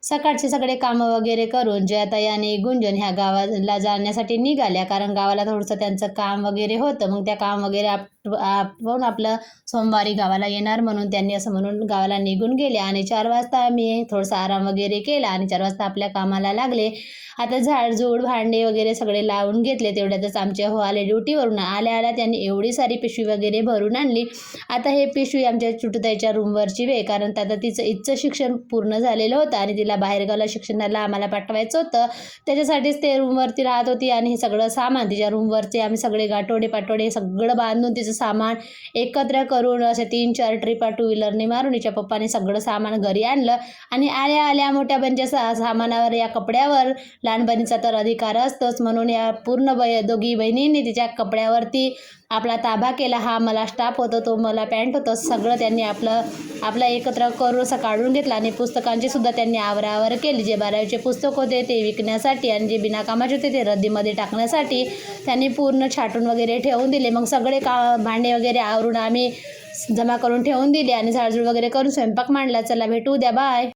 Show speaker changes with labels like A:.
A: सकाळचे सगळे कामं वगैरे करून जयाताई आणि गुंजन ह्या गावाला जाण्यासाठी निघाल्या, कारण गावाला थोडंसं त्यांचं काम वगैरे होतं. मग त्या काम वगैरे आपण आपलं सोमवारी गावाला येणार म्हणून त्यांनी असं म्हणून गावाला निघून गेले. आणि 4 वाजता आम्ही थोडासा आराम वगैरे केला आणि 4 वाजता आपल्या कामाला लागले. आता झाडझूड भांडे वगैरे सगळे लावून घेतले. तेवढ्यातच आमचे हो आले ड्युटीवरून. आल्या त्यांनी एवढी सारी पिशवी वगैरे भरून आणली. आता हे पिशवी आमच्या चुटूताईच्या रूमवरची वे, कारण आता तिचं इथचं शिक्षण पूर्ण झालेलं होतं आणि तिला बाहेरगावला शिक्षणाला आम्हाला पाठवायचं होतं. त्याच्यासाठीच ते रूमवरती राहत होती. आणि हे सगळं सामान तिच्या रूमवरचे आम्ही सगळे गाठोडे पाठोडे सगळं बांधून तिचं सामान एकत्र करून असे 3-4 ट्रिपा 2 व्हीलरने मारून हिच्या पप्पाने सगळं सामान घरी आणलं. आणि आल्या मोठ्या बंच्या सामानावर या कपड्यावर लहानपणीचा तर अधिकार असतोच, म्हणून या पूर्ण दोघी बहिणींनी तिच्या कपड्यावरती आपला ताबा केला. हा मला स्टाफ होतो, तो मला पॅन्ट होतं, सगळं त्यांनी आपलं एकत्र करून असं काढून घेतलं. आणि पुस्तकांची सुद्धा त्यांनी आवरावर केली. जे 12वीचे पुस्तक होते ते विकण्यासाठी आणि जे बिनाकामाचे होते ते रद्दीमध्ये टाकण्यासाठी त्यांनी पूर्ण छाटून वगैरे ठेवून दिले. मग सगळे भांडे वगैरे आवरून आम्ही जमा करून ठेवून दिले आणि झाडझूड वगैरे करून स्वयंपाक मांडला. चला भेटू उद्या, बाय.